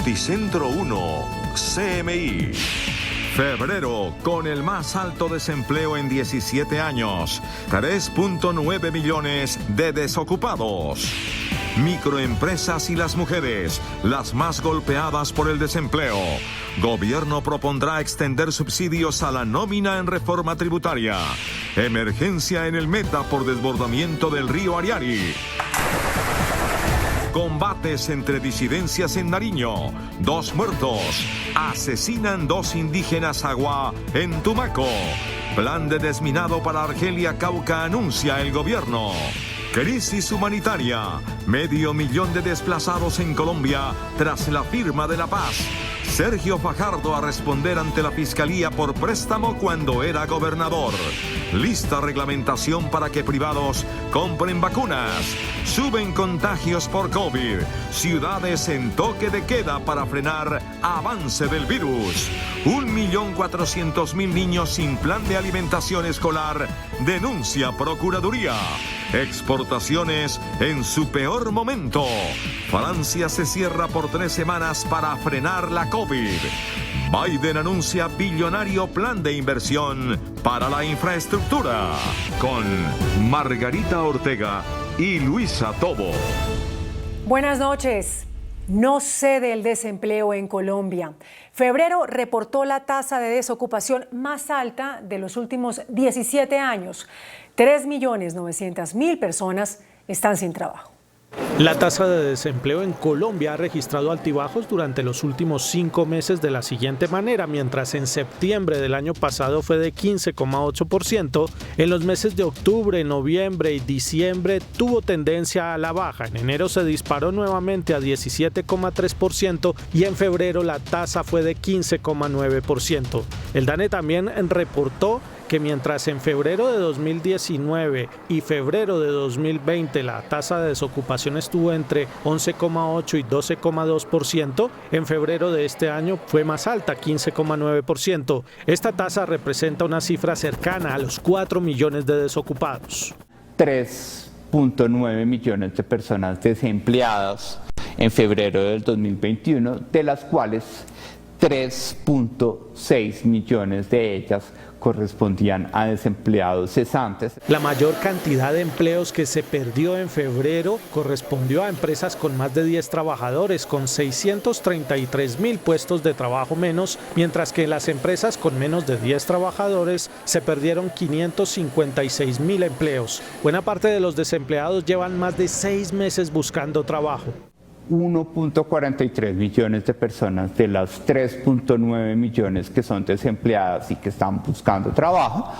Noticentro 1, CMI. Febrero con el más alto desempleo en 17 años, 3.9 millones de desocupados. Microempresas y las mujeres, las más golpeadas por el desempleo. Gobierno propondrá extender subsidios a la nómina en reforma tributaria. Emergencia en el Meta por desbordamiento del río Ariari. Combates entre disidencias en Nariño. 2 muertos. Asesinan 2 indígenas Agua en Tumaco. Plan de desminado para Argelia Cauca anuncia el gobierno. Crisis humanitaria. 500,000 de desplazados en Colombia tras la firma de la paz. Sergio Fajardo a responder ante la Fiscalía por préstamo cuando era gobernador. Lista reglamentación para que privados compren vacunas. Suben contagios por COVID. Ciudades en toque de queda para frenar avance del virus. 1.400.000 niños sin plan de alimentación escolar, denuncia Procuraduría. Exportaciones en su peor momento. Francia se cierra por 3 semanas para frenar la COVID. Biden anuncia billonario plan de inversión para la infraestructura. Con Margarita Ortega y Luisa Tobo. Buenas noches. No cede el desempleo en Colombia. Febrero reportó la tasa de desocupación más alta de los últimos 17 años. 3.900.000 personas están sin trabajo. La tasa de desempleo en Colombia ha registrado altibajos durante los últimos 5 meses de la siguiente manera. Mientras en septiembre del año pasado fue de 15,8%, en los meses de octubre, noviembre y diciembre tuvo tendencia a la baja. En enero se disparó nuevamente a 17,3% y en febrero la tasa fue de 15,9%. El DANE también reportó que mientras en febrero de 2019 y febrero de 2020 la tasa de desocupación estuvo entre 11,8 y 12,2%, en febrero de este año fue más alta, 15,9%. Esta tasa representa una cifra cercana a los 4 millones de desocupados. 3.9 millones de personas desempleadas en febrero del 2021, de las cuales 3.6 millones de ellas correspondían a desempleados cesantes. La mayor cantidad de empleos que se perdió en febrero correspondió a empresas con más de 10 trabajadores, con 633.000 puestos de trabajo menos, mientras que en las empresas con menos de 10 trabajadores se perdieron 556.000 empleos. Buena parte de los desempleados llevan más de 6 meses buscando trabajo. 1.43 millones de personas de las 3.9 millones que son desempleadas y que están buscando trabajo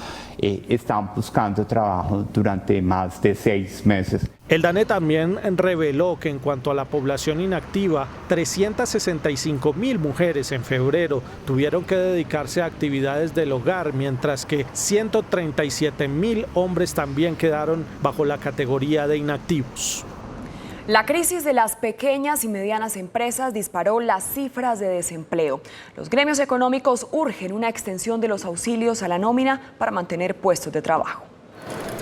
durante más de 6 meses. El DANE también reveló que en cuanto a la población inactiva, 365.000 mujeres en febrero tuvieron que dedicarse a actividades del hogar, mientras que 137.000 hombres también quedaron bajo la categoría de inactivos. La crisis de las pequeñas y medianas empresas disparó las cifras de desempleo. Los gremios económicos urgen una extensión de los auxilios a la nómina para mantener puestos de trabajo.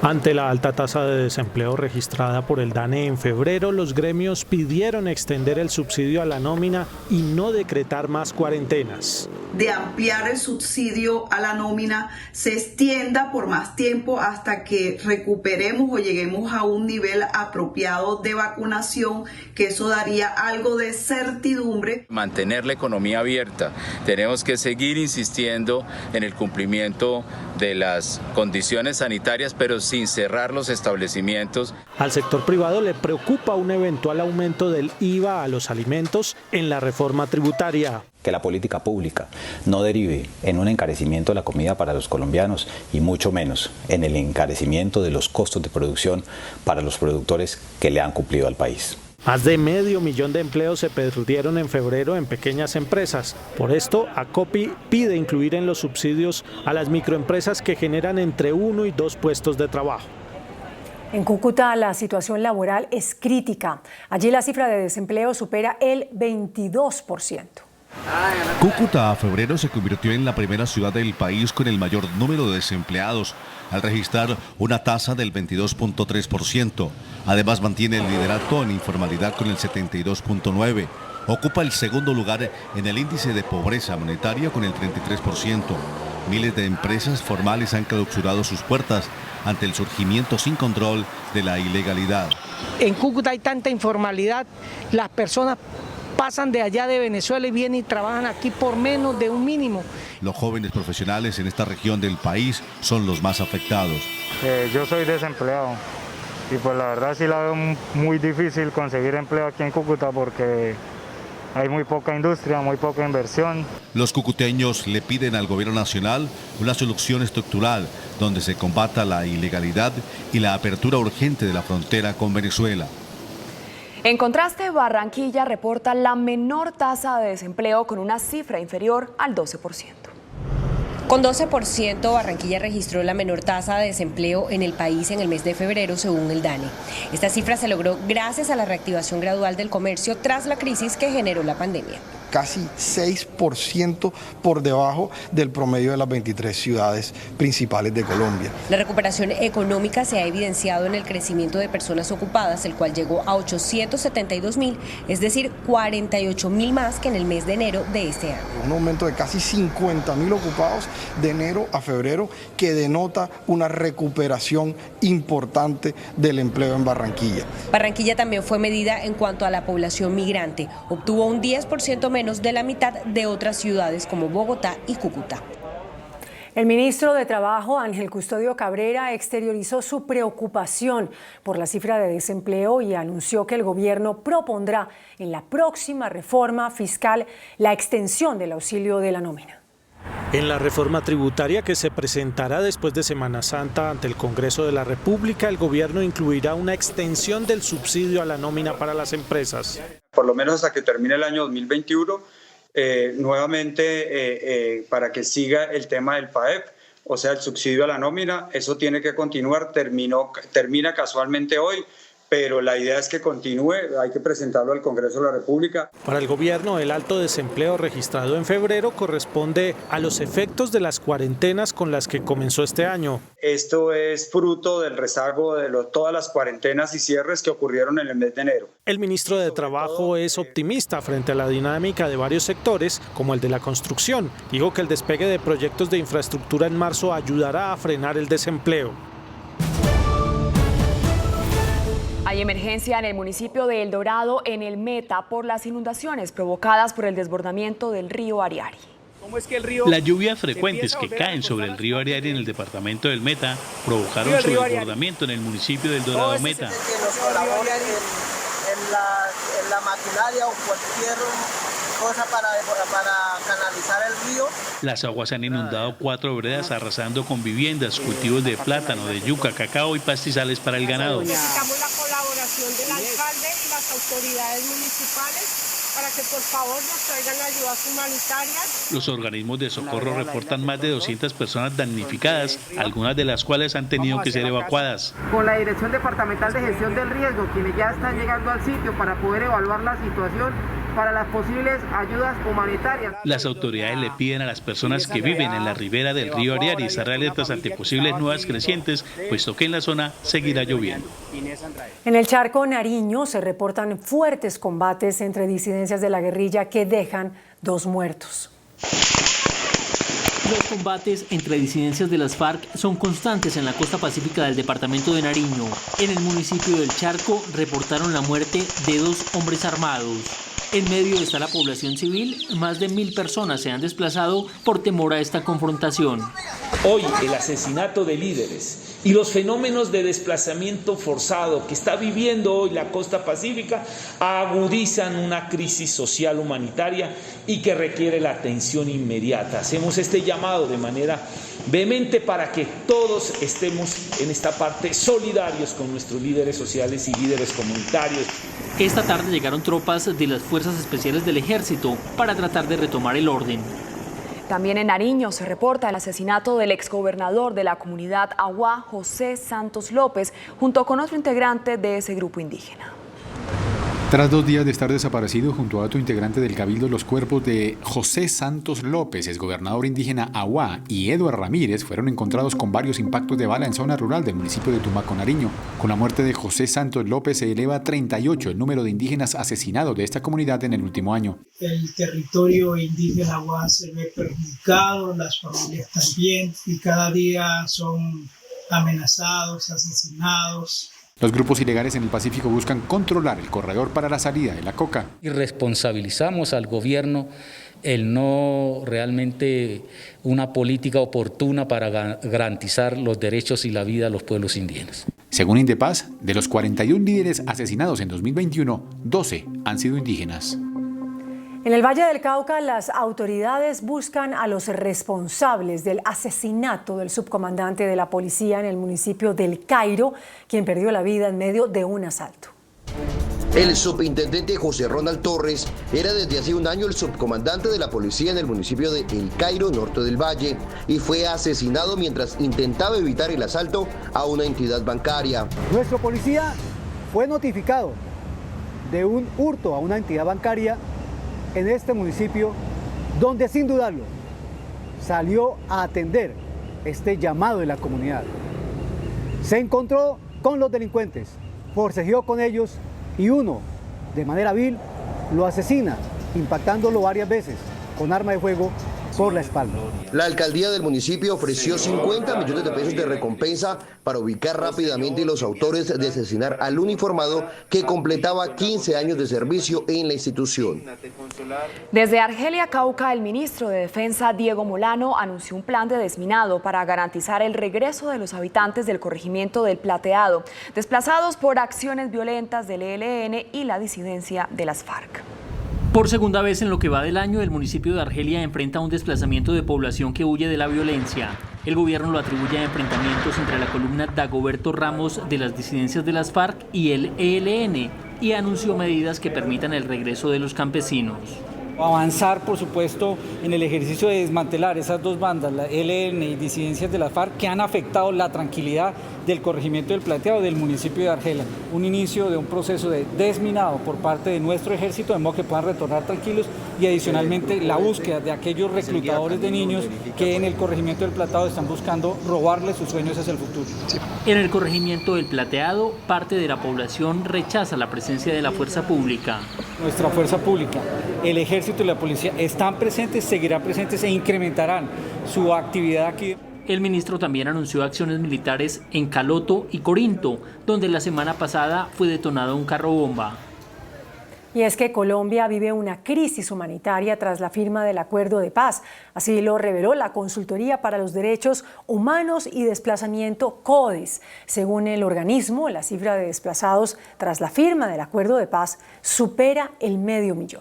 Ante la alta tasa de desempleo registrada por el DANE en febrero, los gremios pidieron extender el subsidio a la nómina y no decretar más cuarentenas. De ampliar el subsidio a la nómina se extienda por más tiempo hasta que recuperemos o lleguemos a un nivel apropiado de vacunación, que eso daría algo de certidumbre. Mantener la economía abierta. Tenemos que seguir insistiendo en el cumplimiento de las condiciones sanitarias, pero sin cerrar los establecimientos. Al sector privado le preocupa un eventual aumento del IVA a los alimentos en la reforma tributaria. Que la política pública no derive en un encarecimiento de la comida para los colombianos y mucho menos en el encarecimiento de los costos de producción para los productores que le han cumplido al país. Más de 500,000 de empleos se perdieron en febrero en pequeñas empresas. Por esto, ACOPI pide incluir en los subsidios a las microempresas que generan entre 1 y 2 puestos de trabajo. En Cúcuta la situación laboral es crítica. Allí la cifra de desempleo supera el 22%. Cúcuta a febrero se convirtió en la primera ciudad del país con el mayor número de desempleados, al registrar una tasa del 22.3%. Además mantiene el liderato en informalidad con el 72.9%. Ocupa el segundo lugar en el índice de pobreza monetaria con el 33%. Miles de empresas formales han clausurado sus puertas ante el surgimiento sin control de la ilegalidad. En Cúcuta hay tanta informalidad, las personas pasan de allá de Venezuela y vienen y trabajan aquí por menos de un mínimo. Los jóvenes profesionales en esta región del país son los más afectados. Yo soy desempleado y pues la verdad sí la veo muy difícil conseguir empleo aquí en Cúcuta porque hay muy poca industria, muy poca inversión. Los cucuteños le piden al gobierno nacional una solución estructural donde se combata la ilegalidad y la apertura urgente de la frontera con Venezuela. En contraste, Barranquilla reporta la menor tasa de desempleo con una cifra inferior al 12%. Con 12%, Barranquilla registró la menor tasa de desempleo en el país en el mes de febrero, según el DANE. Esta cifra se logró gracias a la reactivación gradual del comercio tras la crisis que generó la pandemia. Casi 6% por debajo del promedio de las 23 ciudades principales de Colombia. La recuperación económica se ha evidenciado en el crecimiento de personas ocupadas, el cual llegó a 872.000, es decir, 48.000 más que en el mes de enero de este año. Un aumento de casi 50.000 ocupados de enero a febrero que denota una recuperación importante del empleo en Barranquilla. Barranquilla también fue medida en cuanto a la población migrante. Obtuvo un 10% menos de la mitad de otras ciudades como Bogotá y Cúcuta. El ministro de Trabajo, Ángel Custodio Cabrera, exteriorizó su preocupación por la cifra de desempleo y anunció que el gobierno propondrá en la próxima reforma fiscal la extensión del auxilio de la nómina. En la reforma tributaria que se presentará después de Semana Santa ante el Congreso de la República, el gobierno incluirá una extensión del subsidio a la nómina para las empresas. Por lo menos hasta que termine el año 2021, nuevamente para que siga el tema del PAEP, o sea, el subsidio a la nómina, eso tiene que continuar, termina casualmente hoy, pero la idea es que continúe, hay que presentarlo al Congreso de la República. Para el gobierno, el alto desempleo registrado en febrero corresponde a los efectos de las cuarentenas con las que comenzó este año. Esto es fruto del rezago de todas las cuarentenas y cierres que ocurrieron en el mes de enero. El ministro de Trabajo es optimista frente a la dinámica de varios sectores, como el de la construcción. Dijo que el despegue de proyectos de infraestructura en marzo ayudará a frenar el desempleo. Hay emergencia en el municipio de El Dorado, en el Meta, por las inundaciones provocadas por el desbordamiento del río Ariari. Las lluvias frecuentes que caen sobre el río Ariari en el departamento del Meta provocaron su desbordamiento en el municipio del Dorado Meta. En la maquinaria o cualquier cosa para canalizar el río. Las aguas han inundado 4 veredas, arrasando con viviendas, cultivos de plátano, de yuca, cacao y pastizales para el ganado. Necesitamos la colaboración del alcalde y las autoridades municipales para que por favor nos traigan ayudas humanitarias. Los organismos de socorro reportan más de 200 personas damnificadas, algunas de las cuales han tenido que ser evacuadas. Con la Dirección Departamental de Gestión del Riesgo, quienes ya están llegando al sitio para poder evaluar la situación para las posibles ayudas humanitarias. Las autoridades le piden a las personas que viven en la ribera del río Ariari estar alertas ante posibles nuevas crecientes, puesto que en la zona seguirá lloviendo. En el Charco Nariño se reportan fuertes combates entre disidencias de la guerrilla que dejan 2 muertos. Los combates entre disidencias de las FARC son constantes en la costa pacífica del departamento de Nariño. En el municipio del Charco reportaron la muerte de 2 hombres armados. En medio está la población civil, más de 1000 personas se han desplazado por temor a esta confrontación. Hoy el asesinato de líderes y los fenómenos de desplazamiento forzado que está viviendo hoy la costa pacífica agudizan una crisis social humanitaria y que requiere la atención inmediata. Hacemos este llamado de manera vehemente para que todos estemos en esta parte solidarios con nuestros líderes sociales y líderes comunitarios. Esta tarde llegaron tropas de las Fuerzas Especiales del Ejército para tratar de retomar el orden. También en Nariño se reporta el asesinato del exgobernador de la comunidad Aguá, José Santos López, junto con otro integrante de ese grupo indígena. Tras 2 días de estar desaparecido, junto a otro integrante del Cabildo, los cuerpos de José Santos López, exgobernador indígena Aguá, y Eduard Ramírez fueron encontrados con varios impactos de bala en zona rural del municipio de Tumaco, Nariño. Con la muerte de José Santos López se eleva a 38 el número de indígenas asesinados de esta comunidad en el último año. El territorio indígena Aguá se ve perjudicado, las familias también, y cada día son amenazados, asesinados. Los grupos ilegales en el Pacífico buscan controlar el corredor para la salida de la coca. Y responsabilizamos al gobierno el no realmente una política oportuna para garantizar los derechos y la vida a los pueblos indígenas. Según Indepaz, de los 41 líderes asesinados en 2021, 12 han sido indígenas. En el Valle del Cauca, las autoridades buscan a los responsables del asesinato del subcomandante de la policía en el municipio del Cairo, quien perdió la vida en medio de un asalto. El subintendente José Ronald Torres era desde hace un año el subcomandante de la policía en el municipio de El Cairo, norte del Valle, y fue asesinado mientras intentaba evitar el asalto a una entidad bancaria. Nuestro policía fue notificado de un hurto a una entidad bancaria en este municipio, donde sin dudarlo salió a atender este llamado de la comunidad. Se encontró con los delincuentes, forcejeó con ellos y uno, de manera vil, lo asesina, impactándolo varias veces con arma de fuego por la espalda. La alcaldía del municipio ofreció 50 millones de pesos de recompensa para ubicar rápidamente los autores de asesinar al uniformado que completaba 15 años de servicio en la institución. Desde Argelia, Cauca, el ministro de Defensa, Diego Molano, anunció un plan de desminado para garantizar el regreso de los habitantes del corregimiento del Plateado, desplazados por acciones violentas del ELN y la disidencia de las FARC. Por segunda vez en lo que va del año, el municipio de Argelia enfrenta un desplazamiento de población que huye de la violencia. El gobierno lo atribuye a enfrentamientos entre la columna Dagoberto Ramos de las disidencias de las FARC y el ELN, y anunció medidas que permitan el regreso de los campesinos. Avanzar, por supuesto, en el ejercicio de desmantelar esas dos bandas, la ELN y disidencias de las FARC, que han afectado la tranquilidad del corregimiento del Plateado del municipio de Argelia. Un inicio de un proceso de desminado por parte de nuestro ejército, de modo que puedan retornar tranquilos, y adicionalmente la búsqueda de aquellos reclutadores de niños que en el corregimiento del Plateado están buscando robarles sus sueños hacia el futuro. En el corregimiento del Plateado, parte de la población rechaza la presencia de la fuerza pública. Nuestra fuerza pública, el ejército y la policía están presentes, seguirán presentes e incrementarán su actividad aquí. El ministro también anunció acciones militares en Caloto y Corinto, donde la semana pasada fue detonado un carro bomba. Y es que Colombia vive una crisis humanitaria tras la firma del Acuerdo de Paz. Así lo reveló la Consultoría para los Derechos Humanos y Desplazamiento, CODES. Según el organismo, la cifra de desplazados tras la firma del Acuerdo de Paz supera el 500.000.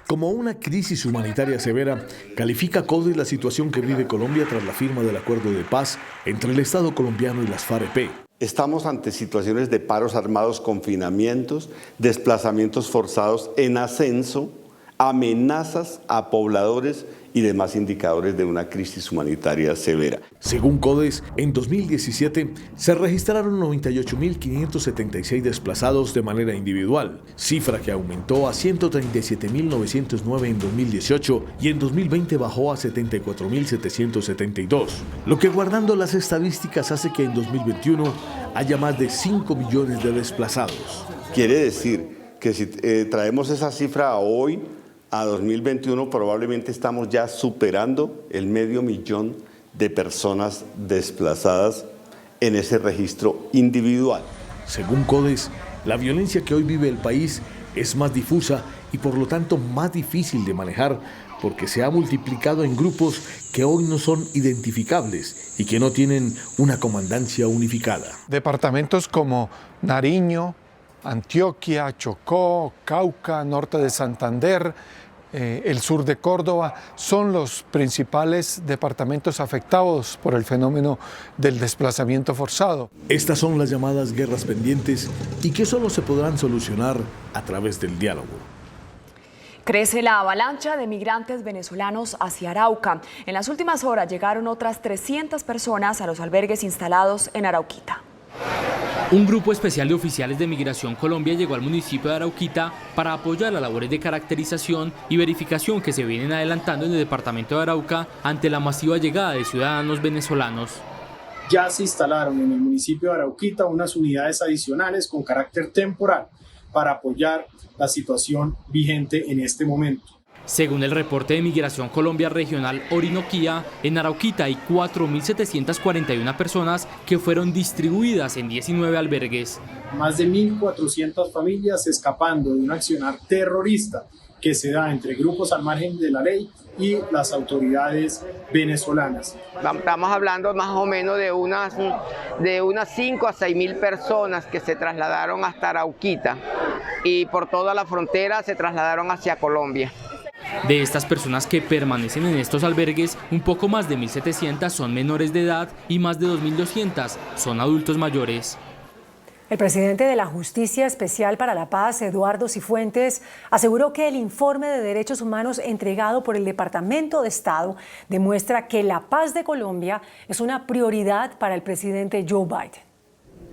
Como una crisis humanitaria severa, califica CODES la situación que vive Colombia tras la firma del Acuerdo de Paz entre el Estado colombiano y las FARC-EP. Estamos ante situaciones de paros armados, confinamientos, desplazamientos forzados en ascenso, amenazas a pobladores y demás indicadores de una crisis humanitaria severa. Según CODES, en 2017 se registraron 98.576 desplazados de manera individual, cifra que aumentó a 137.909 en 2018 y en 2020 bajó a 74.772, lo que guardando las estadísticas hace que en 2021 haya más de 5 millones de desplazados. Quiere decir que si traemos esa cifra a hoy, a 2021 probablemente estamos ya superando el 500.000 de personas desplazadas en ese registro individual. Según CODES, la violencia que hoy vive el país es más difusa y por lo tanto más difícil de manejar porque se ha multiplicado en grupos que hoy no son identificables y que no tienen una comandancia unificada. Departamentos como Nariño, Antioquia, Chocó, Cauca, norte de Santander, el sur de Córdoba, son los principales departamentos afectados por el fenómeno del desplazamiento forzado. Estas son las llamadas guerras pendientes y que solo se podrán solucionar a través del diálogo. Crece la avalancha de migrantes venezolanos hacia Arauca. En las últimas horas llegaron otras 300 personas a los albergues instalados en Arauquita. Un grupo especial de oficiales de Migración Colombia llegó al municipio de Arauquita para apoyar las labores de caracterización y verificación que se vienen adelantando en el departamento de Arauca ante la masiva llegada de ciudadanos venezolanos. Ya se instalaron en el municipio de Arauquita unas unidades adicionales con carácter temporal para apoyar la situación vigente en este momento. Según el reporte de Migración Colombia Regional Orinoquía, en Arauquita hay 4.741 personas que fueron distribuidas en 19 albergues. Más de 1.400 familias escapando de un accionar terrorista que se da entre grupos al margen de la ley y las autoridades venezolanas. Estamos hablando más o menos de unas 5 a 6.000 personas que se trasladaron hasta Arauquita y por toda la frontera se trasladaron hacia Colombia. De estas personas que permanecen en estos albergues, un poco más de 1.700 son menores de edad y más de 2.200 son adultos mayores. El presidente de la Justicia Especial para la Paz, Eduardo Cifuentes, aseguró que el informe de derechos humanos entregado por el Departamento de Estado demuestra que la paz de Colombia es una prioridad para el presidente Joe Biden.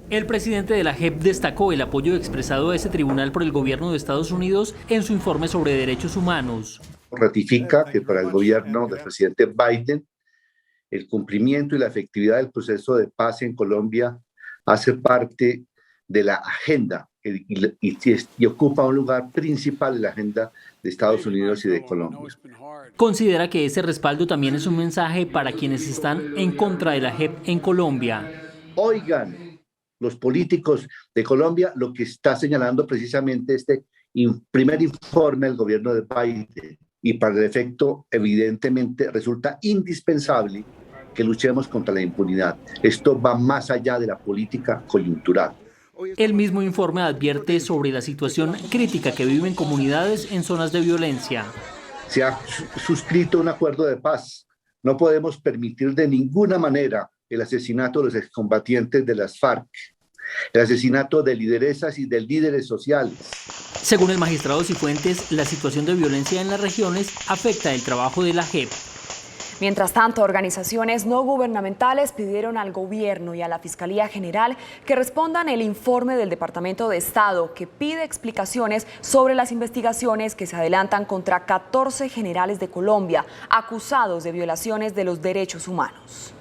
El presidente de la JEP destacó el apoyo expresado a ese tribunal por el gobierno de Estados Unidos en su informe sobre derechos humanos. Ratifica que para el gobierno del presidente Biden el cumplimiento y la efectividad del proceso de paz en Colombia hace parte de la agenda y ocupa un lugar principal en la agenda de Estados Unidos y de Colombia. Considera que ese respaldo también es un mensaje para quienes están en contra de la JEP en Colombia. Oigan, los políticos de Colombia, lo que está señalando precisamente este primer informe del gobierno de Biden, y para el efecto evidentemente resulta indispensable que luchemos contra la impunidad. Esto va más allá de la política coyuntural. El mismo informe advierte sobre la situación crítica que viven comunidades en zonas de violencia. Se ha suscrito un acuerdo de paz. No podemos permitir de ninguna manera el asesinato de los excombatientes de las FARC, el asesinato de lideresas y de líderes sociales. Según el magistrado Cifuentes, la situación de violencia en las regiones afecta el trabajo de la JEP. Mientras tanto, organizaciones no gubernamentales pidieron al gobierno y a la Fiscalía General que respondan el informe del Departamento de Estado que pide explicaciones sobre las investigaciones que se adelantan contra 14 generales de Colombia acusados de violaciones de los derechos humanos.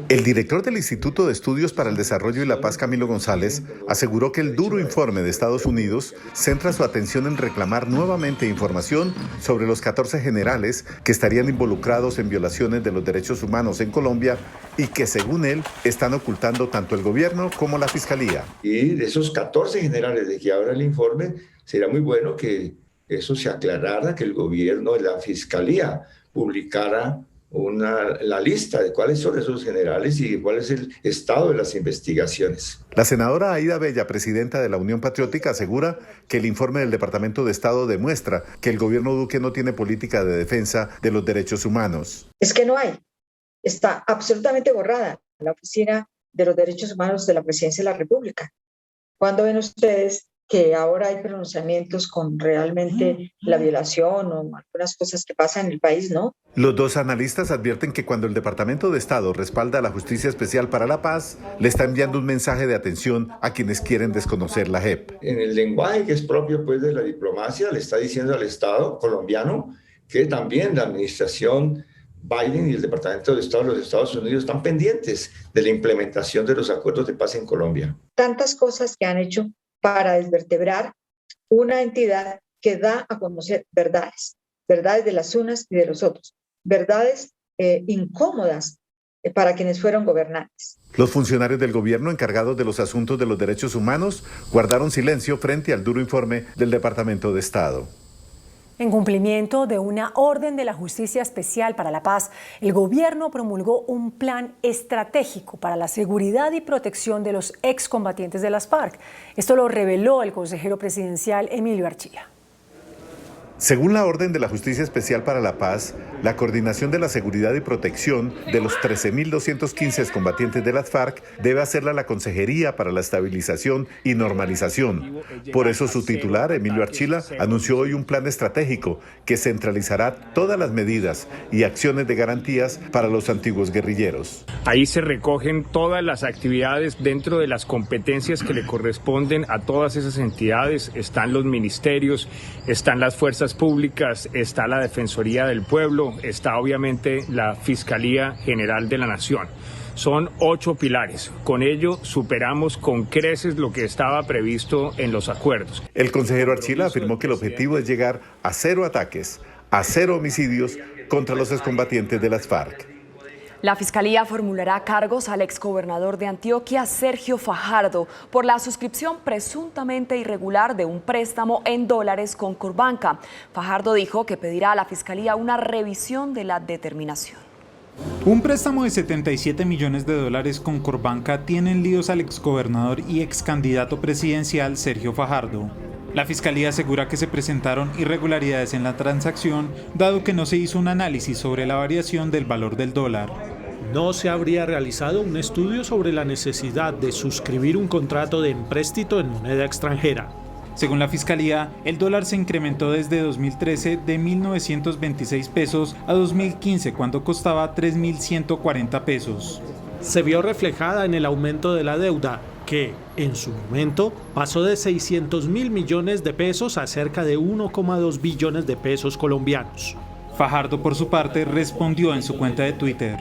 El director del Instituto de Estudios para el Desarrollo y la Paz, Camilo González, aseguró que el duro informe de Estados Unidos centra su atención en reclamar nuevamente información sobre los 14 generales que estarían involucrados en violaciones de los derechos humanos en Colombia y que, según él, están ocultando tanto el gobierno como la Fiscalía. Y de esos 14 generales de que habla el informe, sería muy bueno que eso se aclarara, que el gobierno y la Fiscalía publicara la lista de cuáles son esos generales y cuál es el estado de las investigaciones. La senadora Aida Bella, presidenta de la Unión Patriótica, asegura que el informe del Departamento de Estado demuestra que el gobierno Duque no tiene política de defensa de los derechos humanos. Es que no hay. Está absolutamente borrada la Oficina de los Derechos Humanos de la Presidencia de la República. ¿Cuándo ven ustedes que ahora hay pronunciamientos con realmente la violación o algunas cosas que pasan en el país, no? Los dos analistas advierten que cuando el Departamento de Estado respalda a la Justicia Especial para la Paz, le está enviando un mensaje de atención a quienes quieren desconocer la JEP. En el lenguaje que es propio pues, de la diplomacia, le está diciendo al Estado colombiano que también la administración Biden y el Departamento de Estado de los Estados Unidos están pendientes de la implementación de los acuerdos de paz en Colombia. Tantas cosas que han hecho para desvertebrar una entidad que da a conocer verdades de las unas y de los otros, verdades incómodas para quienes fueron gobernantes. Los funcionarios del gobierno encargados de los asuntos de los derechos humanos guardaron silencio frente al duro informe del Departamento de Estado. En cumplimiento de una orden de la Justicia Especial para la Paz, el gobierno promulgó un plan estratégico para la seguridad y protección de los excombatientes de las FARC. Esto lo reveló el consejero presidencial Emilio Archila. Según la orden de la Justicia Especial para la Paz, la coordinación de la seguridad y protección de los 13.215 excombatientes de las FARC debe hacerla la Consejería para la Estabilización y Normalización. Por eso su titular, Emilio Archila, anunció hoy un plan estratégico que centralizará todas las medidas y acciones de garantías para los antiguos guerrilleros. Ahí se recogen todas las actividades dentro de las competencias que le corresponden a todas esas entidades. Están los ministerios, están las fuerzas públicas, está la Defensoría del Pueblo, está obviamente la Fiscalía General de la Nación. Son 8 pilares. Con ello superamos con creces lo que estaba previsto en los acuerdos. El consejero Archila afirmó que el objetivo es llegar a 0 ataques, a 0 homicidios contra los excombatientes de las FARC. La Fiscalía formulará cargos al exgobernador de Antioquia, Sergio Fajardo, por la suscripción presuntamente irregular de un préstamo en dólares con Corbanca. Fajardo dijo que pedirá a la Fiscalía una revisión de la determinación. Un préstamo de 77 millones de dólares con Corbanca tiene en líos al exgobernador y excandidato presidencial Sergio Fajardo. La Fiscalía asegura que se presentaron irregularidades en la transacción, dado que no se hizo un análisis sobre la variación del valor del dólar. No se habría realizado un estudio sobre la necesidad de suscribir un contrato de empréstito en moneda extranjera. Según la Fiscalía, el dólar se incrementó desde 2013 de 1.926 pesos a 2015, cuando costaba 3.140 pesos. Se vio reflejada en el aumento de la deuda, que, en su momento, pasó de 600.000 millones de pesos a cerca de 1,2 billones de pesos colombianos. Fajardo, por su parte, respondió en su cuenta de Twitter: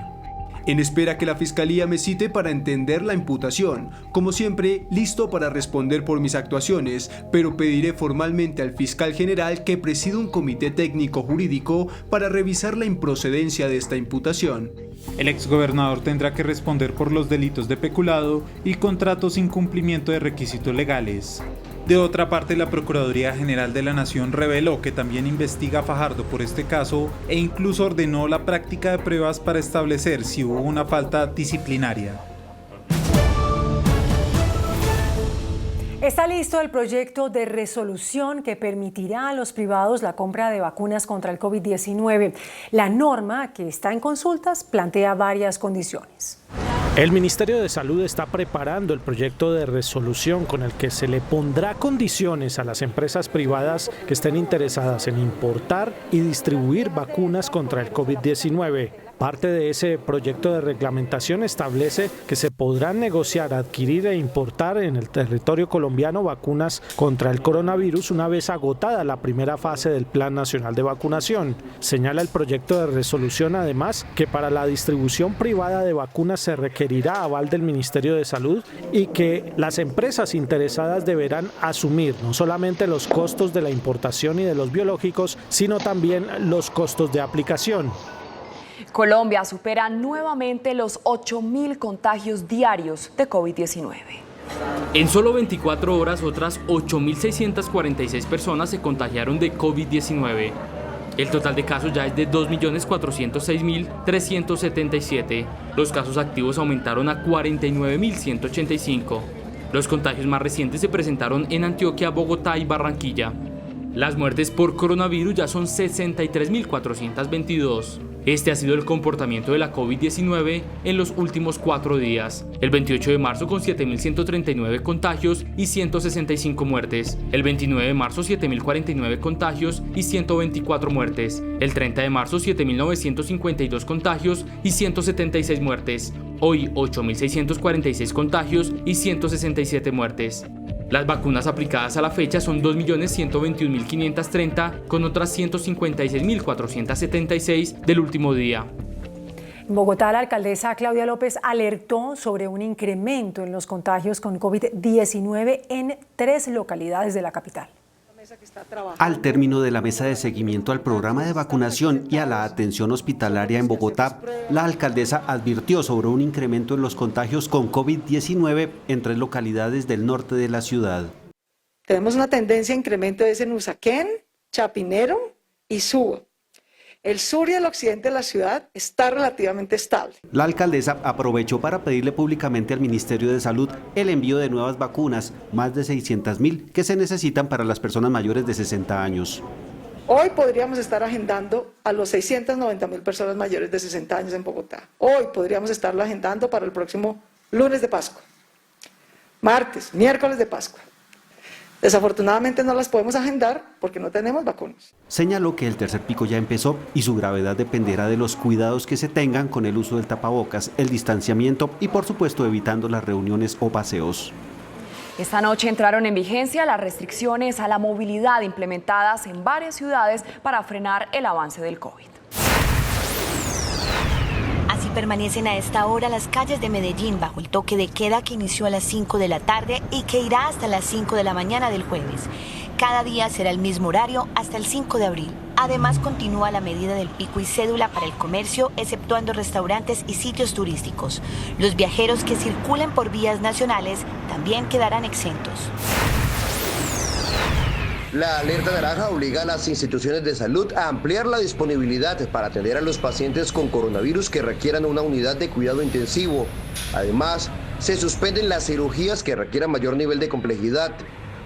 en espera que la Fiscalía me cite para entender la imputación. Como siempre, listo para responder por mis actuaciones, pero pediré formalmente al fiscal general que presida un comité técnico jurídico para revisar la improcedencia de esta imputación. El exgobernador tendrá que responder por los delitos de peculado y contratos sin cumplimiento de requisitos legales. De otra parte, la Procuraduría General de la Nación reveló que también investiga a Fajardo por este caso e incluso ordenó la práctica de pruebas para establecer si hubo una falta disciplinaria. Está listo el proyecto de resolución que permitirá a los privados la compra de vacunas contra el COVID-19. La norma, que está en consultas, plantea varias condiciones. El Ministerio de Salud está preparando el proyecto de resolución con el que se le pondrá condiciones a las empresas privadas que estén interesadas en importar y distribuir vacunas contra el COVID-19. Parte de ese proyecto de reglamentación establece que se podrán negociar, adquirir e importar en el territorio colombiano vacunas contra el coronavirus una vez agotada la primera fase del Plan Nacional de Vacunación. Señala el proyecto de resolución además que para la distribución privada de vacunas se requerirá aval del Ministerio de Salud y que las empresas interesadas deberán asumir no solamente los costos de la importación y de los biológicos, sino también los costos de aplicación. Colombia supera nuevamente los 8.000 contagios diarios de COVID-19. En solo 24 horas, otras 8.646 personas se contagiaron de COVID-19. El total de casos ya es de 2.406.377. Los casos activos aumentaron a 49.185. Los contagios más recientes se presentaron en Antioquia, Bogotá y Barranquilla. Las muertes por coronavirus ya son 63.422. Este ha sido el comportamiento de la COVID-19 en los últimos 4 días. El 28 de marzo con 7.139 contagios y 165 muertes. El 29 de marzo 7.049 contagios y 124 muertes. El 30 de marzo 7.952 contagios y 176 muertes. Hoy 8.646 contagios y 167 muertes. Las vacunas aplicadas a la fecha son 2.121.530 con otras 156.476 del último día. En Bogotá, la alcaldesa Claudia López alertó sobre un incremento en los contagios con COVID-19 en 3 localidades de la capital. Al término de la mesa de seguimiento al programa de vacunación y a la atención hospitalaria en Bogotá, la alcaldesa advirtió sobre un incremento en los contagios con COVID-19 en 3 localidades del norte de la ciudad. Tenemos una tendencia a incremento en Usaquén, Chapinero y Suba. El sur y el occidente de la ciudad está relativamente estable. La alcaldesa aprovechó para pedirle públicamente al Ministerio de Salud el envío de nuevas vacunas, más de 600.000 que se necesitan para las personas mayores de 60 años. Hoy podríamos estar agendando a los 690.000 personas mayores de 60 años en Bogotá. Hoy podríamos estarlo agendando para el próximo lunes de Pascua, martes, miércoles de Pascua. Desafortunadamente no las podemos agendar porque no tenemos vacunas. Señaló que el tercer pico ya empezó y su gravedad dependerá de los cuidados que se tengan con el uso del tapabocas, el distanciamiento y por supuesto evitando las reuniones o paseos. Esta noche entraron en vigencia las restricciones a la movilidad implementadas en varias ciudades para frenar el avance del COVID. Así permanecen a esta hora las calles de Medellín bajo el toque de queda que inició a las 5 de la tarde y que irá hasta las 5 de la mañana del jueves. Cada día será el mismo horario hasta el 5 de abril. Además, continúa la medida del pico y cédula para el comercio, exceptuando restaurantes y sitios turísticos. Los viajeros que circulen por vías nacionales también quedarán exentos. La alerta naranja obliga a las instituciones de salud a ampliar la disponibilidad para atender a los pacientes con coronavirus que requieran una unidad de cuidado intensivo. Además, se suspenden las cirugías que requieran mayor nivel de complejidad.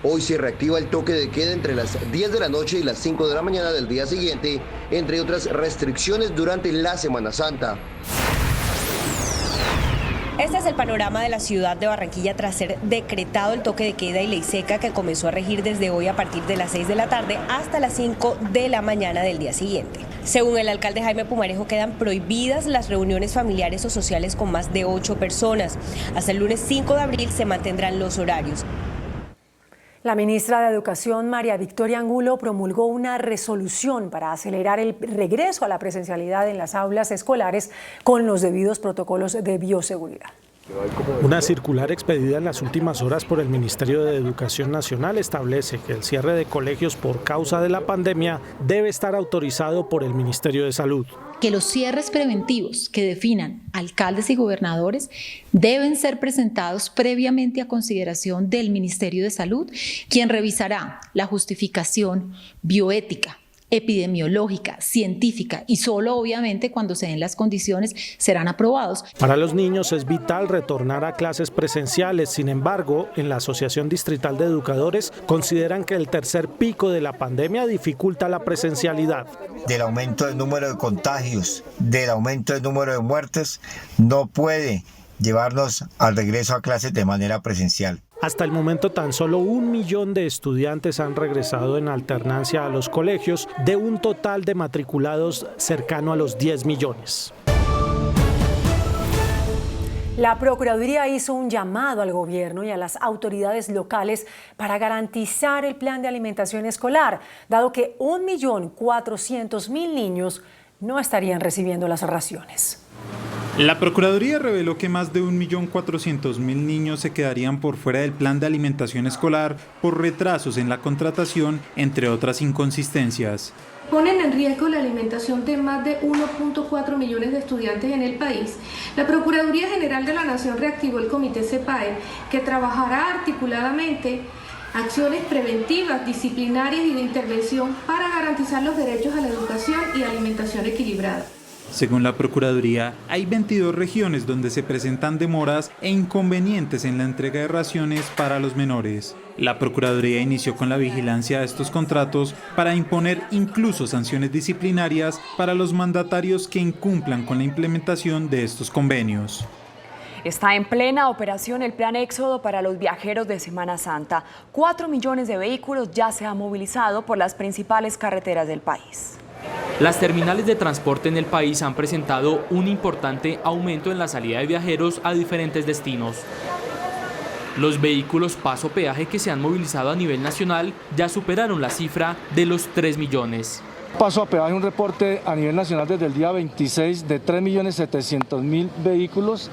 Hoy se reactiva el toque de queda entre las 10 de la noche y las 5 de la mañana del día siguiente, entre otras restricciones durante la Semana Santa. Este es el panorama de la ciudad de Barranquilla tras ser decretado el toque de queda y ley seca que comenzó a regir desde hoy a partir de las 6 de la tarde hasta las 5 de la mañana del día siguiente. Según el alcalde Jaime Pumarejo, quedan prohibidas las reuniones familiares o sociales con más de 8 personas. Hasta el lunes 5 de abril se mantendrán los horarios. La ministra de Educación, María Victoria Angulo, promulgó una resolución para acelerar el regreso a la presencialidad en las aulas escolares con los debidos protocolos de bioseguridad. Una circular expedida en las últimas horas por el Ministerio de Educación Nacional establece que el cierre de colegios por causa de la pandemia debe estar autorizado por el Ministerio de Salud. Que los cierres preventivos que definan alcaldes y gobernadores deben ser presentados previamente a consideración del Ministerio de Salud, quien revisará la justificación bioética, epidemiológica, científica y solo obviamente cuando se den las condiciones serán aprobados. Para los niños es vital retornar a clases presenciales, sin embargo, en la Asociación Distrital de Educadores consideran que el tercer pico de la pandemia dificulta la presencialidad. Del aumento del número de contagios, del aumento del número de muertes, no puede llevarnos al regreso a clases de manera presencial. Hasta el momento tan solo 1 millón de estudiantes han regresado en alternancia a los colegios, de un total de matriculados cercano a los 10 millones. La Procuraduría hizo un llamado al gobierno y a las autoridades locales para garantizar el plan de alimentación escolar, dado que 1.400.000 niños no estarían recibiendo las raciones. La Procuraduría reveló que más de 1.400.000 niños se quedarían por fuera del plan de alimentación escolar por retrasos en la contratación, entre otras inconsistencias. Ponen en riesgo la alimentación de más de 1.4 millones de estudiantes en el país. La Procuraduría General de la Nación reactivó el Comité CEPAE, que trabajará articuladamente acciones preventivas, disciplinarias y de intervención para garantizar los derechos a la educación y alimentación equilibrada. Según la Procuraduría, hay 22 regiones donde se presentan demoras e inconvenientes en la entrega de raciones para los menores. La Procuraduría inició con la vigilancia de estos contratos para imponer incluso sanciones disciplinarias para los mandatarios que incumplan con la implementación de estos convenios. Está en plena operación el Plan Éxodo para los viajeros de Semana Santa. 4 millones de vehículos ya se han movilizado por las principales carreteras del país. Las terminales de transporte en el país han presentado un importante aumento en la salida de viajeros a diferentes destinos. Los vehículos paso peaje que se han movilizado a nivel nacional ya superaron la cifra de los 3 millones. Paso a peaje, un reporte a nivel nacional desde el día 26 de 3.700.000 vehículos.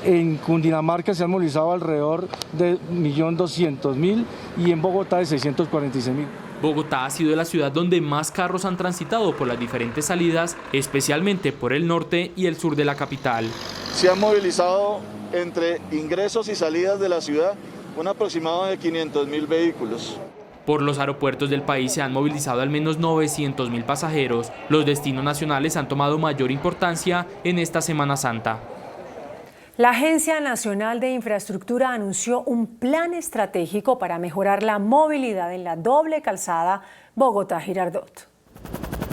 En Cundinamarca se han movilizado alrededor de 1.200.000 y en Bogotá de 646.000. Bogotá ha sido la ciudad donde más carros han transitado por las diferentes salidas, especialmente por el norte y el sur de la capital. Se han movilizado entre ingresos y salidas de la ciudad un aproximado de 500.000 vehículos. Por los aeropuertos del país se han movilizado al menos 900.000 pasajeros. Los destinos nacionales han tomado mayor importancia en esta Semana Santa. La Agencia Nacional de Infraestructura anunció un plan estratégico para mejorar la movilidad en la doble calzada Bogotá-Girardot.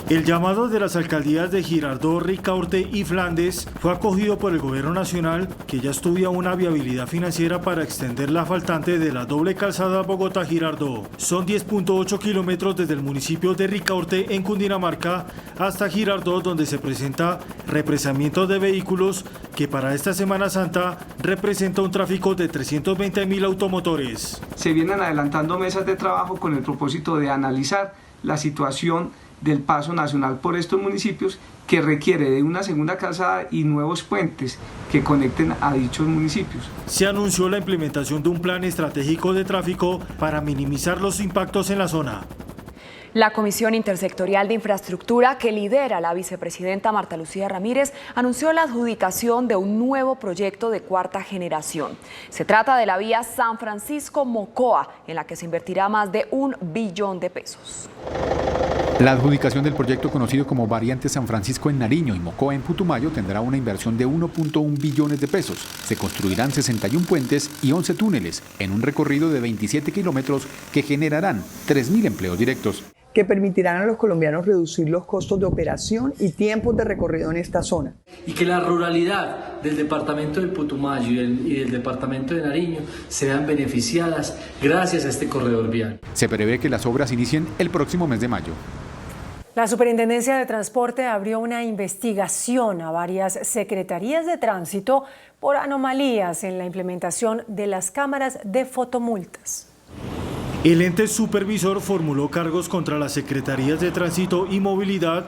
El llamado de las alcaldías de Girardot, Ricaurte y Flandes fue acogido por el gobierno nacional, que ya estudia una viabilidad financiera para extender la faltante de la doble calzada Bogotá-Girardot. Son 10.8 kilómetros desde el municipio de Ricaurte en Cundinamarca hasta Girardot, donde se presenta represamiento de vehículos que para esta Semana Santa representa un tráfico de 320.000 automotores. Se vienen adelantando mesas de trabajo con el propósito de analizar la situación del paso nacional por estos municipios, que requiere de una segunda calzada y nuevos puentes que conecten a dichos municipios. Se anunció la implementación de un plan estratégico de tráfico para minimizar los impactos en la zona. La Comisión Intersectorial de Infraestructura, que lidera la vicepresidenta Marta Lucía Ramírez, anunció la adjudicación de un nuevo proyecto de cuarta generación. Se trata de la vía San Francisco-Mocoa, en la que se invertirá más de $1 billón. La adjudicación del proyecto conocido como Variante San Francisco en Nariño y Mocoa en Putumayo tendrá una inversión de 1.1 billones de pesos. Se construirán 61 puentes y 11 túneles en un recorrido de 27 kilómetros que generarán 3.000 empleos directos, que permitirán a los colombianos reducir los costos de operación y tiempos de recorrido en esta zona. Y que la ruralidad del departamento del Putumayo y del departamento de Nariño sean beneficiadas gracias a este corredor vial. Se prevé que las obras inicien el próximo mes de mayo. La Superintendencia de Transporte abrió una investigación a varias secretarías de tránsito por anomalías en la implementación de las cámaras de fotomultas. El ente supervisor formuló cargos contra las secretarías de Tránsito y Movilidad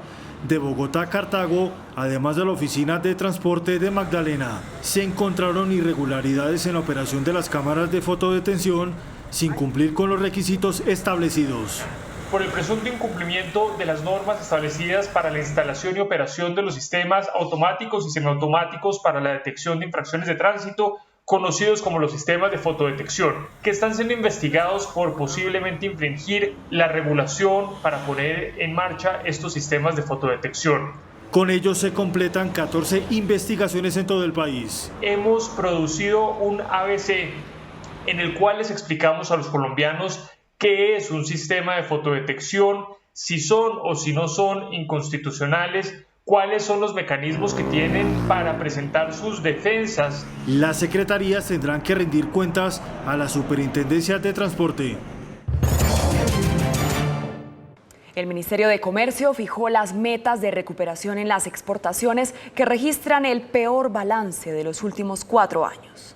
de Bogotá, Cartago, además de la Oficina de Transporte de Magdalena. Se encontraron irregularidades en la operación de las cámaras de fotodetención sin cumplir con los requisitos establecidos. Por el presunto incumplimiento de las normas establecidas para la instalación y operación de los sistemas automáticos y semiautomáticos para la detección de infracciones de tránsito, conocidos como los sistemas de fotodetección, que están siendo investigados por posiblemente infringir la regulación para poner en marcha estos sistemas de fotodetección. Con ellos se completan 14 investigaciones en todo el país. Hemos producido un ABC en el cual les explicamos a los colombianos qué es un sistema de fotodetección, si son o si no son inconstitucionales, cuáles son los mecanismos que tienen para presentar sus defensas. Las secretarías tendrán que rendir cuentas a la Superintendencia de Transporte. El Ministerio de Comercio fijó las metas de recuperación en las exportaciones que registran el peor balance de los últimos 4 años.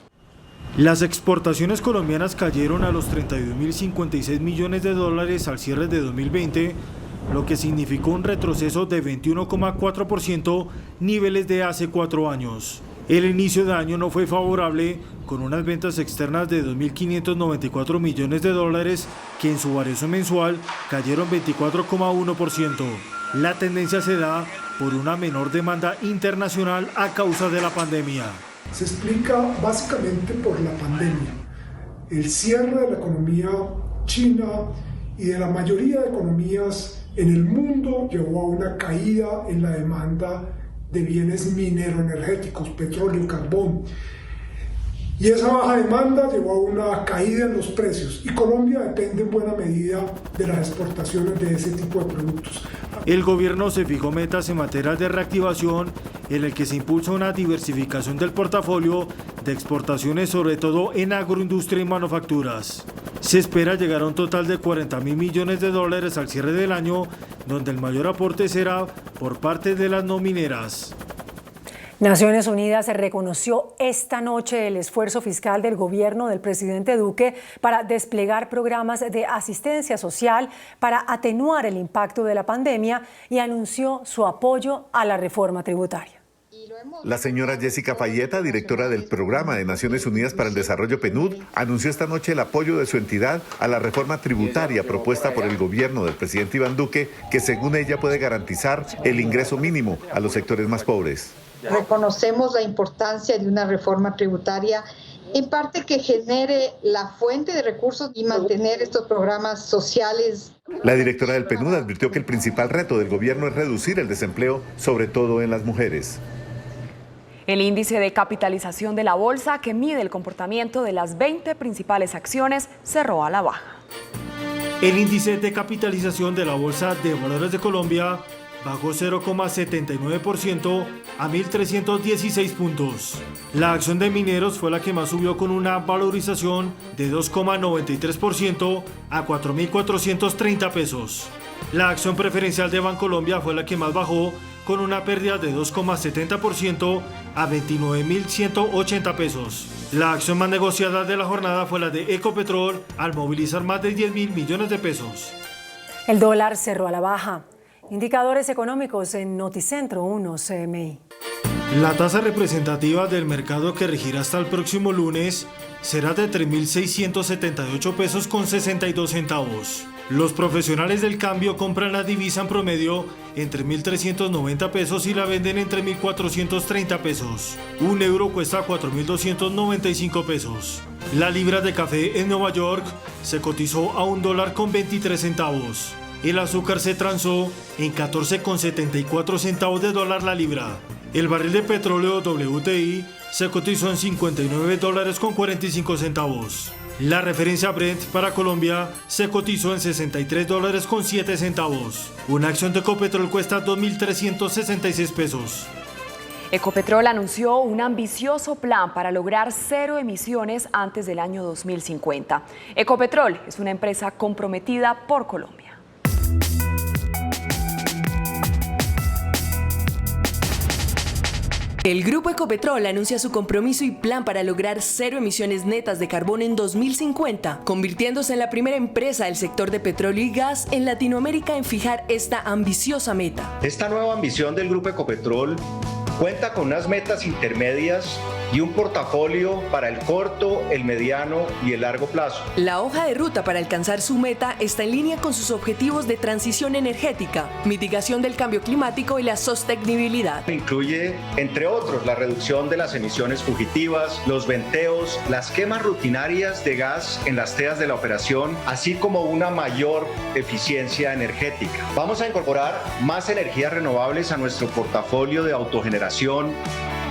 Las exportaciones colombianas cayeron a los $32.056 millones al cierre de 2020, lo que significó un retroceso de 21,4%, niveles de hace 4 años. El inicio de año no fue favorable, con unas ventas externas de $2.594 millones, que en su variación mensual cayeron 24,1%. La tendencia se da por una menor demanda internacional a causa de la pandemia. Se explica básicamente por la pandemia. El cierre de la economía china y de la mayoría de economías en el mundo llevó a una caída en la demanda de bienes mineroenergéticos, petróleo, carbón. Y esa baja demanda llevó a una caída en los precios. Y Colombia depende en buena medida de las exportaciones de ese tipo de productos. El gobierno se fijó metas en materia de reactivación, en el que se impulsa una diversificación del portafolio de exportaciones, sobre todo en agroindustria y manufacturas. Se espera llegar a un total de $40.000 millones al cierre del año, donde el mayor aporte será por parte de las no mineras. Naciones Unidas reconoció esta noche el esfuerzo fiscal del gobierno del presidente Duque para desplegar programas de asistencia social para atenuar el impacto de la pandemia y anunció su apoyo a la reforma tributaria. La señora Jessica Payeta, directora del Programa de Naciones Unidas para el Desarrollo PNUD, anunció esta noche el apoyo de su entidad a la reforma tributaria propuesta por el gobierno del presidente Iván Duque, que según ella puede garantizar el ingreso mínimo a los sectores más pobres. Reconocemos la importancia de una reforma tributaria, en parte que genere la fuente de recursos y mantener estos programas sociales. La directora del PNUD advirtió que el principal reto del gobierno es reducir el desempleo, sobre todo en las mujeres. El índice de capitalización de la bolsa, que mide el comportamiento de las 20 principales acciones, cerró a la baja. El índice de capitalización de la Bolsa de Valores de Colombia bajó 0,79% a 1.316 puntos. La acción de Mineros fue la que más subió con una valorización de 2,93% a 4.430 pesos. La acción preferencial de Bancolombia fue la que más bajó con una pérdida de 2,70% a 29.180 pesos. La acción más negociada de la jornada fue la de Ecopetrol al movilizar más de 10.000 millones de pesos. El dólar cerró a la baja. Indicadores económicos en Noticentro 1 CMI. La tasa representativa del mercado que regirá hasta el próximo lunes será de 3.678 pesos con 62 centavos. Los profesionales del cambio compran la divisa en promedio entre 1.390 pesos y la venden entre 1.430 pesos. Un euro cuesta 4.295 pesos. La libra de café en Nueva York se cotizó a $1.23 centavos. El azúcar se transó en 14,74 centavos de dólar la libra. El barril de petróleo WTI se cotizó en $59.45 centavos. La referencia Brent para Colombia se cotizó en $63.07 centavos. Una acción de Ecopetrol cuesta 2.366 pesos. Ecopetrol anunció un ambicioso plan para lograr cero emisiones antes del año 2050. Ecopetrol es una empresa comprometida por Colombia. El Grupo Ecopetrol anuncia su compromiso y plan para lograr cero emisiones netas de carbón en 2050, convirtiéndose en la primera empresa del sector de petróleo y gas en Latinoamérica en fijar esta ambiciosa meta. Esta nueva ambición del Grupo Ecopetrol cuenta con unas metas intermedias y un portafolio para el corto, el mediano y el largo plazo. La hoja de ruta para alcanzar su meta está en línea con sus objetivos de transición energética, mitigación del cambio climático y la sostenibilidad. Incluye, entre otros, la reducción de las emisiones fugitivas, los venteos, las quemas rutinarias de gas en las teas de la operación, así como una mayor eficiencia energética. Vamos a incorporar más energías renovables a nuestro portafolio de autogeneración,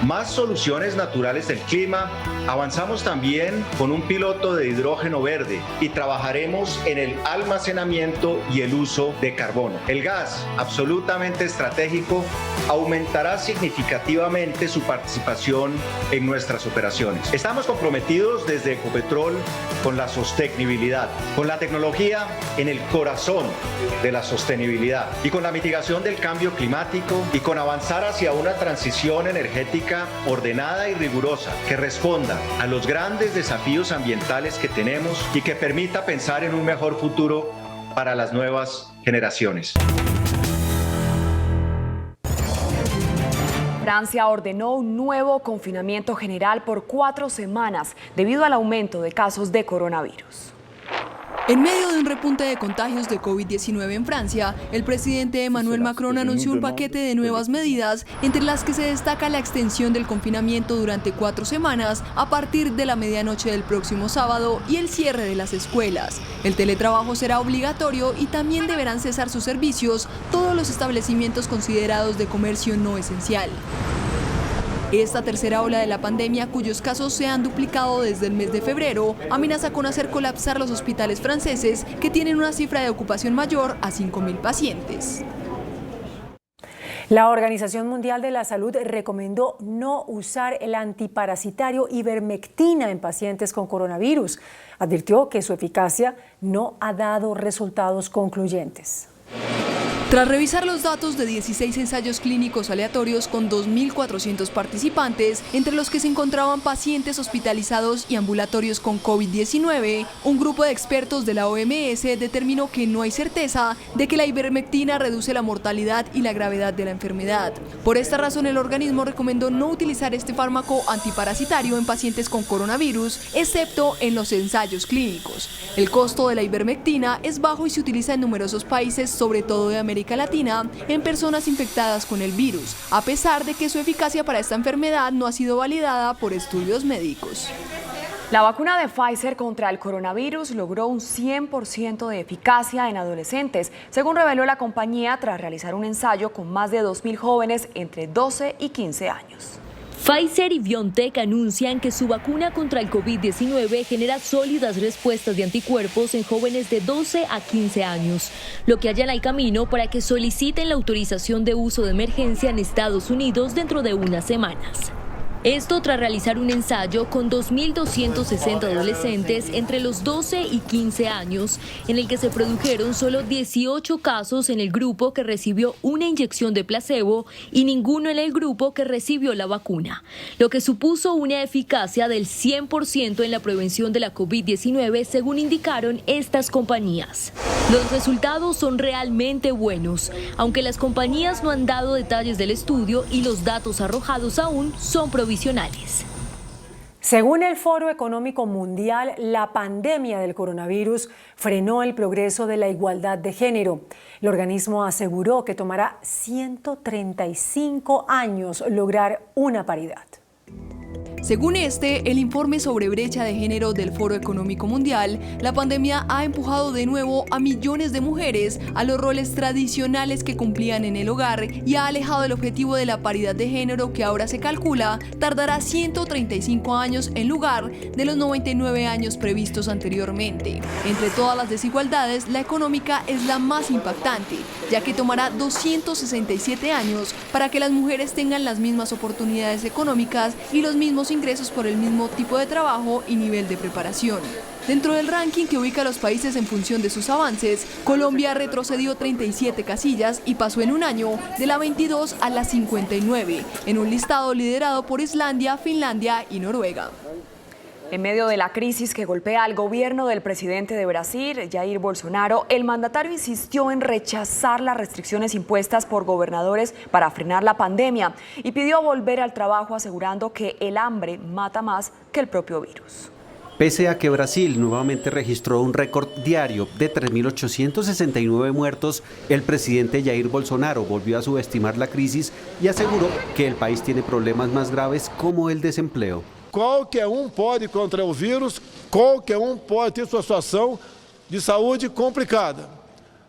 más soluciones naturales del clima. Avanzamos también con un piloto de hidrógeno verde y trabajaremos en el almacenamiento y el uso de carbono. El gas, absolutamente estratégico, aumentará significativamente su participación en nuestras operaciones. Estamos comprometidos desde Ecopetrol con la sostenibilidad, con la tecnología en el corazón de la sostenibilidad y con la mitigación del cambio climático y con avanzar hacia una transición energética ordenada y rigurosa que responda a los grandes desafíos ambientales que tenemos y que permita pensar en un mejor futuro para las nuevas generaciones. Francia ordenó un nuevo confinamiento general por 4 semanas debido al aumento de casos de coronavirus. En medio de un repunte de contagios de COVID-19 en Francia, el presidente Emmanuel Macron anunció un paquete de nuevas medidas, entre las que se destaca la extensión del confinamiento durante 4 semanas a partir de la medianoche del próximo sábado y el cierre de las escuelas. El teletrabajo será obligatorio y también deberán cesar sus servicios todos los establecimientos considerados de comercio no esencial. Esta tercera ola de la pandemia, cuyos casos se han duplicado desde el mes de febrero, amenaza con hacer colapsar los hospitales franceses, que tienen una cifra de ocupación mayor a 5.000 pacientes. La Organización Mundial de la Salud recomendó no usar el antiparasitario ivermectina en pacientes con coronavirus. Advirtió que su eficacia no ha dado resultados concluyentes. Tras revisar los datos de 16 ensayos clínicos aleatorios con 2.400 participantes, entre los que se encontraban pacientes hospitalizados y ambulatorios con COVID-19, un grupo de expertos de la OMS determinó que no hay certeza de que la ivermectina reduce la mortalidad y la gravedad de la enfermedad. Por esta razón, el organismo recomendó no utilizar este fármaco antiparasitario en pacientes con coronavirus, excepto en los ensayos clínicos. El costo de la ivermectina es bajo y se utiliza en numerosos países, sobre todo de América Latina, en personas infectadas con el virus, a pesar de que su eficacia para esta enfermedad no ha sido validada por estudios médicos. La vacuna de Pfizer contra el coronavirus logró un 100% de eficacia en adolescentes, según reveló la compañía tras realizar un ensayo con más de 2.000 jóvenes entre 12 y 15 años. Pfizer y BioNTech anuncian que su vacuna contra el COVID-19 genera sólidas respuestas de anticuerpos en jóvenes de 12 a 15 años, lo que allana el camino para que soliciten la autorización de uso de emergencia en Estados Unidos dentro de unas semanas. Esto tras realizar un ensayo con 2.260 adolescentes entre los 12 y 15 años, en el que se produjeron solo 18 casos en el grupo que recibió una inyección de placebo y ninguno en el grupo que recibió la vacuna, lo que supuso una eficacia del 100% en la prevención de la COVID-19, según indicaron estas compañías. Los resultados son realmente buenos, aunque las compañías no han dado detalles del estudio y los datos arrojados aún son provisionales. Según el Foro Económico Mundial, la pandemia del coronavirus frenó el progreso de la igualdad de género. El organismo aseguró que tomará 135 años lograr una paridad. Según el informe sobre brecha de género del Foro Económico Mundial, la pandemia ha empujado de nuevo a millones de mujeres a los roles tradicionales que cumplían en el hogar y ha alejado el objetivo de la paridad de género, que ahora se calcula tardará 135 años en lugar de los 99 años previstos anteriormente. Entre todas las desigualdades, la económica es la más impactante, ya que tomará 267 años para que las mujeres tengan las mismas oportunidades económicas y los mismos ingresos por el mismo tipo de trabajo y nivel de preparación. Dentro del ranking que ubica a los países en función de sus avances, Colombia retrocedió 37 casillas y pasó en un año de la 22 a la 59, en un listado liderado por Islandia, Finlandia y Noruega. En medio de la crisis que golpea al gobierno del presidente de Brasil, Jair Bolsonaro, el mandatario insistió en rechazar las restricciones impuestas por gobernadores para frenar la pandemia y pidió volver al trabajo, asegurando que el hambre mata más que el propio virus. Pese a que Brasil nuevamente registró un récord diario de 3.869 muertos, el presidente Jair Bolsonaro volvió a subestimar la crisis y aseguró que el país tiene problemas más graves como el desempleo. Qualquer pode contrair o vírus, qualquer pode ter sua situação de saúde complicada,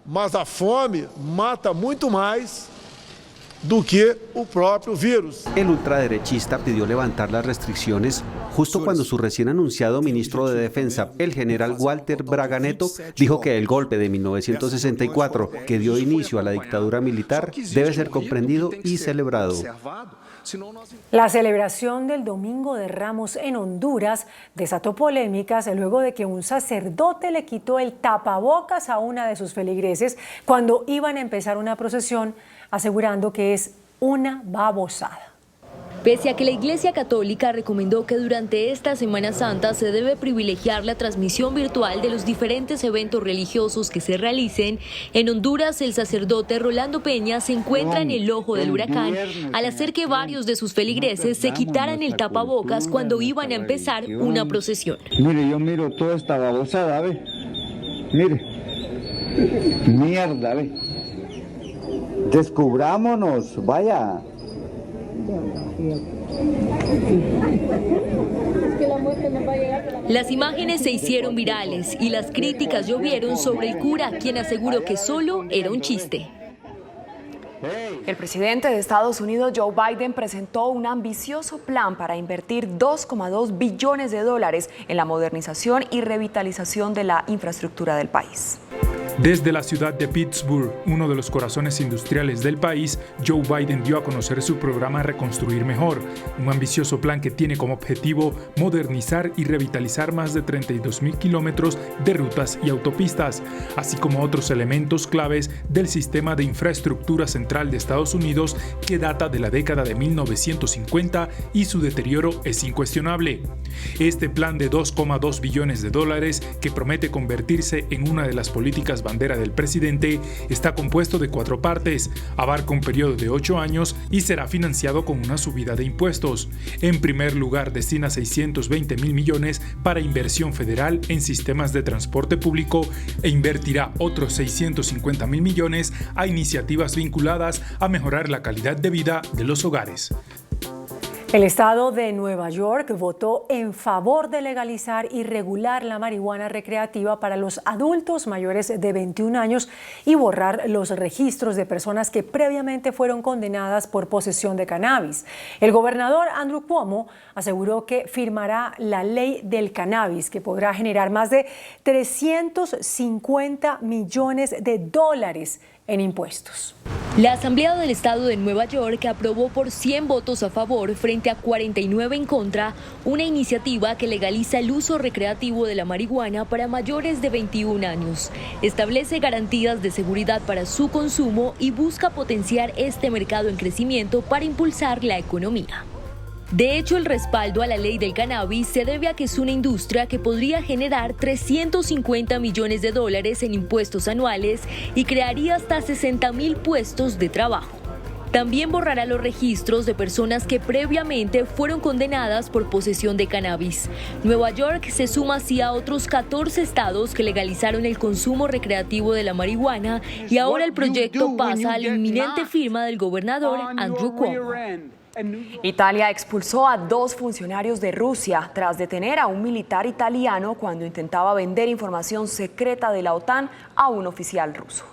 mas a fome mata muito mais do que o próprio vírus. El ultraderechista pidió levantar las restricciones justo cuando su recién anunciado ministro de Defensa, el general Walter Braga Neto, dijo que el golpe de 1964, que dio inicio a la dictadura militar, debe ser comprendido y celebrado. La celebración del Domingo de Ramos en Honduras desató polémicas luego de que un sacerdote le quitó el tapabocas a una de sus feligreses cuando iban a empezar una procesión, asegurando que es una babosada. Pese a que la Iglesia Católica recomendó que durante esta Semana Santa se debe privilegiar la transmisión virtual de los diferentes eventos religiosos que se realicen, en Honduras el sacerdote Rolando Peña se encuentra en el ojo del huracán al hacer que varios de sus feligreses se quitaran el tapabocas cuando iban a empezar una procesión. Mire, yo miro toda esta babosada, ¿ve? Mire, mierda, ¿ve? Descubrámonos, vaya. Las imágenes se hicieron virales y las críticas llovieron sobre el cura, quien aseguró que solo era un chiste. El presidente de Estados Unidos, Joe Biden, presentó un ambicioso plan para invertir $2,2 billones en la modernización y revitalización de la infraestructura del país. Desde la ciudad de Pittsburgh, uno de los corazones industriales del país, Joe Biden dio a conocer su programa Reconstruir Mejor, un ambicioso plan que tiene como objetivo modernizar y revitalizar más de 32.000 kilómetros de rutas y autopistas, así como otros elementos claves del sistema de infraestructura central de Estados Unidos que data de la década de 1950 y su deterioro es incuestionable. Este plan de $2,2 billones, que promete convertirse en una de las políticas bandera del presidente, está compuesto de 4 partes, abarca un periodo de 8 años y será financiado con una subida de impuestos. En primer lugar, destina $620.000 millones para inversión federal en sistemas de transporte público e invertirá otros $650.000 millones a iniciativas vinculadas a mejorar la calidad de vida de los hogares. El estado de Nueva York votó en favor de legalizar y regular la marihuana recreativa para los adultos mayores de 21 años y borrar los registros de personas que previamente fueron condenadas por posesión de cannabis. El gobernador Andrew Cuomo aseguró que firmará la ley del cannabis, que podrá generar más de 350 millones de dólares en impuestos. La Asamblea del Estado de Nueva York aprobó por 100 votos a favor frente a 49 en contra una iniciativa que legaliza el uso recreativo de la marihuana para mayores de 21 años. Establece garantías de seguridad para su consumo y busca potenciar este mercado en crecimiento para impulsar la economía. De hecho, el respaldo a la ley del cannabis se debe a que es una industria que podría generar 350 millones de dólares en impuestos anuales y crearía hasta 60,000 puestos de trabajo. También borrará los registros de personas que previamente fueron condenadas por posesión de cannabis. Nueva York se suma así a otros 14 estados que legalizaron el consumo recreativo de la marihuana y ahora el proyecto pasa a la inminente firma del gobernador Andrew Cuomo. Italia expulsó a 2 funcionarios de Rusia tras detener a un militar italiano cuando intentaba vender información secreta de la OTAN a un oficial ruso.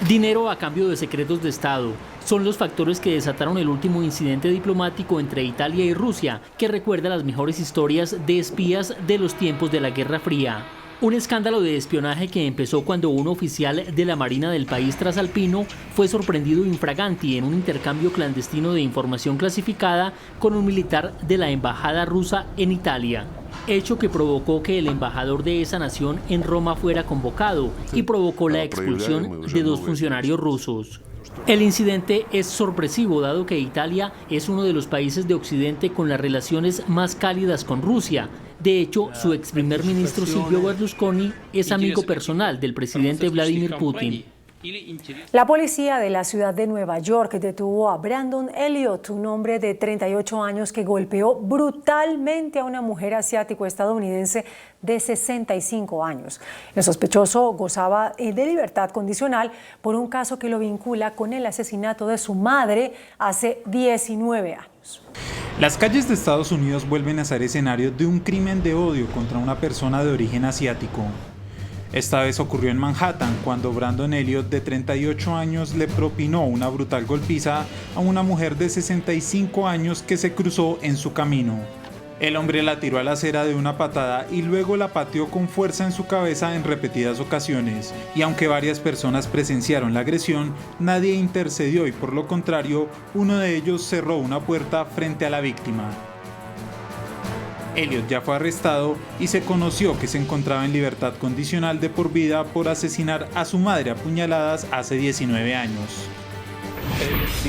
Dinero a cambio de secretos de Estado son los factores que desataron el último incidente diplomático entre Italia y Rusia, que recuerda las mejores historias de espías de los tiempos de la Guerra Fría. Un escándalo de espionaje que empezó cuando un oficial de la Marina del país trasalpino fue sorprendido infraganti en un intercambio clandestino de información clasificada con un militar de la embajada rusa en Italia, hecho que provocó que el embajador de esa nación en Roma fuera convocado y provocó la expulsión de 2 funcionarios rusos. El incidente es sorpresivo dado que Italia es uno de los países de Occidente con las relaciones más cálidas con Rusia. De hecho, su ex primer ministro Silvio Berlusconi es amigo personal del presidente Vladimir Putin. La policía de la ciudad de Nueva York detuvo a Brandon Elliott, un hombre de 38 años que golpeó brutalmente a una mujer asiático-estadounidense de 65 años. El sospechoso gozaba de libertad condicional por un caso que lo vincula con el asesinato de su madre hace 19 años. Las calles de Estados Unidos vuelven a ser escenario de un crimen de odio contra una persona de origen asiático. Esta vez ocurrió en Manhattan, cuando Brandon Elliott, de 38 años, le propinó una brutal golpiza a una mujer de 65 años que se cruzó en su camino. El hombre la tiró a la acera de una patada y luego la pateó con fuerza en su cabeza en repetidas ocasiones. Y aunque varias personas presenciaron la agresión, nadie intercedió y por lo contrario, uno de ellos cerró una puerta frente a la víctima. Elliott ya fue arrestado y se conoció que se encontraba en libertad condicional de por vida por asesinar a su madre a puñaladas hace 19 años.